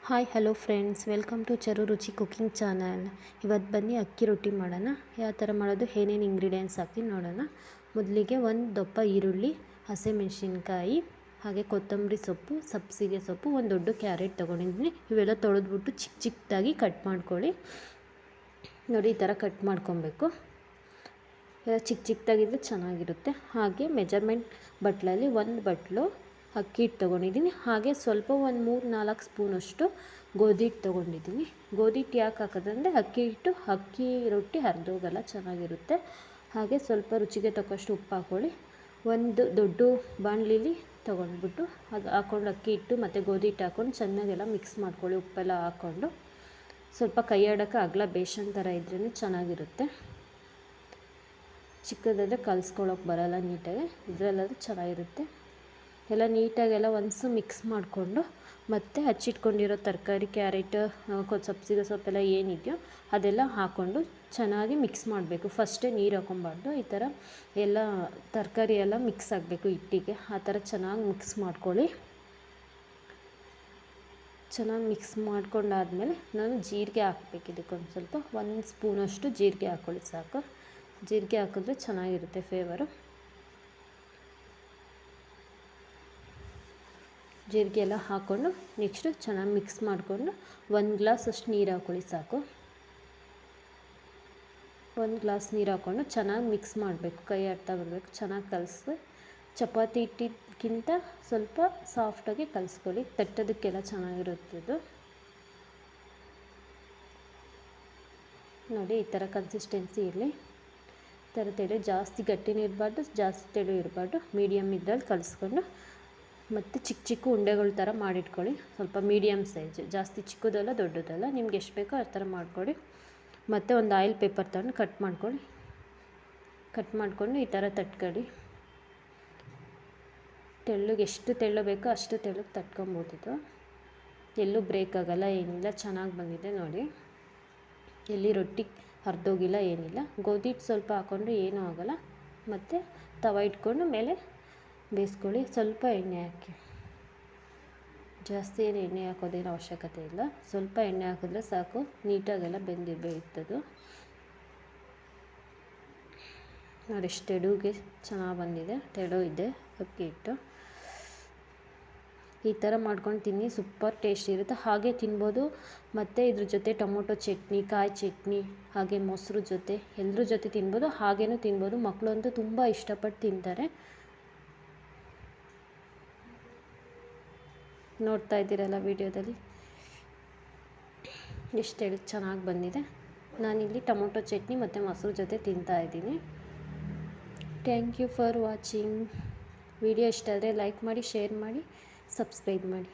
Hi hello friends, welcome to Charu Ruchi cooking channel. ಇವತ್ತು ಬನ್ನಿ ಅಕ್ಕಿ ರೊಟ್ಟಿ ಮಾಡೋಣ. ಯಾವ ಥರ ಮಾಡೋದು, ಏನೇನು ಇಂಗ್ರೀಡಿಯೆಂಟ್ಸ್ ಹಾಕಿ ನೋಡೋಣ. ಮೊದಲಿಗೆ ಒಂದು ದಪ್ಪ ಈರುಳ್ಳಿ, ಹಸಿಮೆಣಸಿನ್ಕಾಯಿ, ಹಾಗೆ ಕೊತ್ತಂಬರಿ ಸೊಪ್ಪು, ಸಬ್ಬಸಿಗೆ ಸೊಪ್ಪು, ಒಂದು ದೊಡ್ಡ ಕ್ಯಾರೆಟ್ ತೊಗೊಂಡಿದ್ದೀನಿ. ಇವೆಲ್ಲ ತೊಳೆದ್ಬಿಟ್ಟು ಚಿಕ್ಕ ಚಿಕ್ಕದಾಗಿ ಕಟ್ ಮಾಡ್ಕೊಳ್ಳಿ. ನೋಡಿ, ಈ ಥರ ಕಟ್ ಮಾಡ್ಕೊಬೇಕು. ಎಲ್ಲ ಚಿಕ್ಕ ಚಿಕ್ಕದಾಗಿದ್ದರೆ ಚೆನ್ನಾಗಿರುತ್ತೆ. ಹಾಗೆ ಮೆಜರ್ಮೆಂಟ್ ಬಟ್ಲಲ್ಲಿ ಒಂದು ಬಟ್ಲು ಅಕ್ಕಿ ಹಿಟ್ಟು ತೊಗೊಂಡಿದ್ದೀನಿ. ಹಾಗೆ ಸ್ವಲ್ಪ ಒಂದು 3-4 ಸ್ಪೂನಷ್ಟು ಗೋಧಿ ಹಿಟ್ಟು ತೊಗೊಂಡಿದ್ದೀನಿ. ಗೋಧಿ ಹಿಟ್ಟು ಯಾಕೆ ಹಾಕೋದಂದರೆ ಅಕ್ಕಿ ರೊಟ್ಟಿ ಹರಿದೋಗಲ್ಲ, ಚೆನ್ನಾಗಿರುತ್ತೆ. ಹಾಗೆ ಸ್ವಲ್ಪ ರುಚಿಗೆ ತಕ್ಕಷ್ಟು ಉಪ್ಪು ಹಾಕ್ಕೊಳ್ಳಿ. ಒಂದು ದೊಡ್ಡ ಬಾಣಲಿಲಿ ತೊಗೊಂಡ್ಬಿಟ್ಟು ಅದು ಹಾಕ್ಕೊಂಡು ಅಕ್ಕಿ ಹಿಟ್ಟು ಮತ್ತು ಗೋಧಿ ಹಿಟ್ಟು ಹಾಕ್ಕೊಂಡು ಚೆನ್ನಾಗೆಲ್ಲ ಮಿಕ್ಸ್ ಮಾಡ್ಕೊಳ್ಳಿ. ಉಪ್ಪೆಲ್ಲ ಹಾಕ್ಕೊಂಡು ಸ್ವಲ್ಪ ಕೈ ಆಡೋಕ್ಕೆ ಅಗಲ ಬೇಸನ್ ಥರ ಇದ್ರೇ ಚೆನ್ನಾಗಿರುತ್ತೆ. ಚಿಕ್ಕದಾದರೆ ಕಲಿಸ್ಕೊಳ್ಳೋಕೆ ಬರೋಲ್ಲ ನೀಟಾಗಿ, ಇದರಲ್ಲಾದರೆ ಚೆನ್ನಾಗಿರುತ್ತೆ. ಎಲ್ಲ ನೀಟಾಗೆಲ್ಲ ಒಂದ್ಸು ಮಿಕ್ಸ್ ಮಾಡಿಕೊಂಡು ಮತ್ತು ಹಚ್ಚಿಟ್ಕೊಂಡಿರೋ ತರಕಾರಿ, ಕ್ಯಾರೆಟ್, ಸಬ್ಬಸಿಗೆ ಸೊಪ್ಪೆಲ್ಲ ಏನಿದೆಯೋ ಅದೆಲ್ಲ ಹಾಕ್ಕೊಂಡು ಚೆನ್ನಾಗಿ ಮಿಕ್ಸ್ ಮಾಡಬೇಕು. ಫಸ್ಟೇ ನೀರು ಹಾಕೊಬಾರ್ದು. ಈ ಥರ ಎಲ್ಲ ತರಕಾರಿ ಎಲ್ಲ ಮಿಕ್ಸ್ ಆಗಬೇಕು ಹಿಟ್ಟಿಗೆ. ಆ ಥರ ಚೆನ್ನಾಗಿ ಮಿಕ್ಸ್ ಮಾಡ್ಕೊಳ್ಳಿ. ಚೆನ್ನಾಗಿ ಮಿಕ್ಸ್ ಮಾಡ್ಕೊಂಡಾದ್ಮೇಲೆ ನಾನು ಜೀರಿಗೆ ಹಾಕ್ಬೇಕು. ಇದಕ್ಕೊಂದು ಸ್ವಲ್ಪ 1 ಸ್ಪೂನಷ್ಟು ಜೀರಿಗೆ ಹಾಕ್ಕೊಳ್ಳಿ ಸಾಕು. ಜೀರಿಗೆ ಹಾಕಿದ್ರೆ ಚೆನ್ನಾಗಿರುತ್ತೆ ಫ್ಲೇವರು. ಜೀರಿಗೆ ಎಲ್ಲ ಹಾಕ್ಕೊಂಡು ನೆಕ್ಸ್ಟು ಚೆನ್ನಾಗಿ ಮಿಕ್ಸ್ ಮಾಡಿಕೊಂಡು 1 ಗ್ಲಾಸ್ ಅಷ್ಟು ನೀರು ಹಾಕ್ಕೊಳ್ಳಿ ಸಾಕು. 1 ಗ್ಲಾಸ್ ನೀರು ಹಾಕ್ಕೊಂಡು ಚೆನ್ನಾಗಿ ಮಿಕ್ಸ್ ಮಾಡಬೇಕು. ಕೈ ಆಡ್ತಾ ಬರಬೇಕು. ಚೆನ್ನಾಗಿ ಕಲಸಿ ಚಪಾತಿ ಹಿಟ್ಟಿಗಿಂತ ಸ್ವಲ್ಪ ಸಾಫ್ಟಾಗಿ ಕಲಿಸ್ಕೊಳ್ಳಿ. ತಟ್ಟೋದಕ್ಕೆಲ್ಲ ಚೆನ್ನಾಗಿರುತ್ತದು. ನೋಡಿ, ಈ ಥರ ಕನ್ಸಿಸ್ಟೆನ್ಸಿ ಇರಲಿ. ಈ ಥರ ತೆಳು, ಜಾಸ್ತಿ ಗಟ್ಟಿನೂ ಇರಬಾರ್ದು, ಜಾಸ್ತಿ ತೆಳು ಇರಬಾರ್ದು. ಮೀಡಿಯಮ್ ಇದ್ರಲ್ಲಿ ಕಲಿಸ್ಕೊಂಡು ಮತ್ತು ಚಿಕ್ಕ ಚಿಕ್ಕ ಉಂಡೆಗಳ ಥರ ಮಾಡಿಟ್ಕೊಳ್ಳಿ. ಸ್ವಲ್ಪ ಮೀಡಿಯಮ್ ಸೈಜ್, ಜಾಸ್ತಿ ಚಿಕ್ಕದಲ್ಲ ದೊಡ್ಡದಲ್ಲ, ನಿಮ್ಗೆ ಎಷ್ಟು ಬೇಕೋ ಆ ಥರ ಮಾಡ್ಕೊಳ್ಳಿ. ಮತ್ತು ಒಂದು ಆಯಿಲ್ ಪೇಪರ್ ತಗೊಂಡು ಕಟ್ ಮಾಡಿಕೊಂಡು ಈ ಥರ ತಟ್ಕೊಳ್ಳಿ. ತೆಳ್ಳಗೆ ಎಷ್ಟು ತೆಳ್ಳು ಬೇಕೋ ಅಷ್ಟು ತೆಳ್ಳಗೆ ತಟ್ಕೊಬೋದು. ಎಲ್ಲೂ ಬ್ರೇಕ್ ಆಗೋಲ್ಲ, ಏನಿಲ್ಲ, ಚೆನ್ನಾಗಿ ಬಂದಿದೆ ನೋಡಿ. ಎಲ್ಲಿ ರೊಟ್ಟಿ ಹರಿದೋಗಿಲ್ಲ, ಏನಿಲ್ಲ. ಗೋಧಿ ಹಿಟ್ಟು ಸ್ವಲ್ಪ ಹಾಕ್ಕೊಂಡ್ರೆ ಏನೂ ಆಗೋಲ್ಲ. ಮತ್ತು ತವ ಇಟ್ಕೊಂಡು ಮೇಲೆ ಬೇಯಿಸ್ಕೊಳ್ಳಿ. ಸ್ವಲ್ಪ ಎಣ್ಣೆ ಹಾಕಿ, ಜಾಸ್ತಿ ಏನು ಎಣ್ಣೆ ಹಾಕೋದೇನು ಅವಶ್ಯಕತೆ ಇಲ್ಲ. ಸ್ವಲ್ಪ ಎಣ್ಣೆ ಹಾಕಿದ್ರೆ ಸಾಕು, ನೀಟಾಗೆಲ್ಲ ಬೇಯ್ತದು. ನೋಡಿ, ಎಷ್ಟು ತೆಳುಗೆ ಚೆನ್ನಾಗಿ ಬಂದಿದೆ. ತೆಳು ಇದೆ ಅಕ್ಕಿ ಹಿಟ್ಟು. ಈ ಥರ ಮಾಡ್ಕೊಂಡು ತಿನ್ನಿ, ಸೂಪರ್ ಟೇಸ್ಟ್ ಇರುತ್ತೆ. ಹಾಗೆ ತಿನ್ಬೋದು. ಮತ್ತು ಇದ್ರ ಜೊತೆ ಟೊಮೊಟೊ ಚಟ್ನಿ, ಕಾಯಿ ಚಟ್ನಿ, ಹಾಗೆ ಮೊಸರು ಜೊತೆ ಎಲ್ಲರ ಜೊತೆ ತಿನ್ಬೋದು. ಹಾಗೇನೂ ತಿನ್ಬೋದು. ಮಕ್ಕಳು ಅಂತೂ ತುಂಬ ಇಷ್ಟಪಟ್ಟು ತಿಂತಾರೆ. ನೋಡ್ತಾ ಇದ್ದೀರಲ್ಲ ವಿಡಿಯೋದಲ್ಲಿ ಎಷ್ಟು ಚೆನ್ನಾಗಿ ಬಂದಿದೆ. ನಾನಿಲ್ಲಿ ಟೊಮೊಟೊ ಚಟ್ನಿ ಮತ್ತು ಮೊಸರು ಜೊತೆ ತಿಂತಾಯಿದ್ದೀನಿ. Thank you for watching. Video ಇಷ್ಟ ಆದರೆ ಲೈಕ್ ಮಾಡಿ, ಶೇರ್ ಮಾಡಿ, ಸಬ್ಸ್ಕ್ರೈಬ್ ಮಾಡಿ.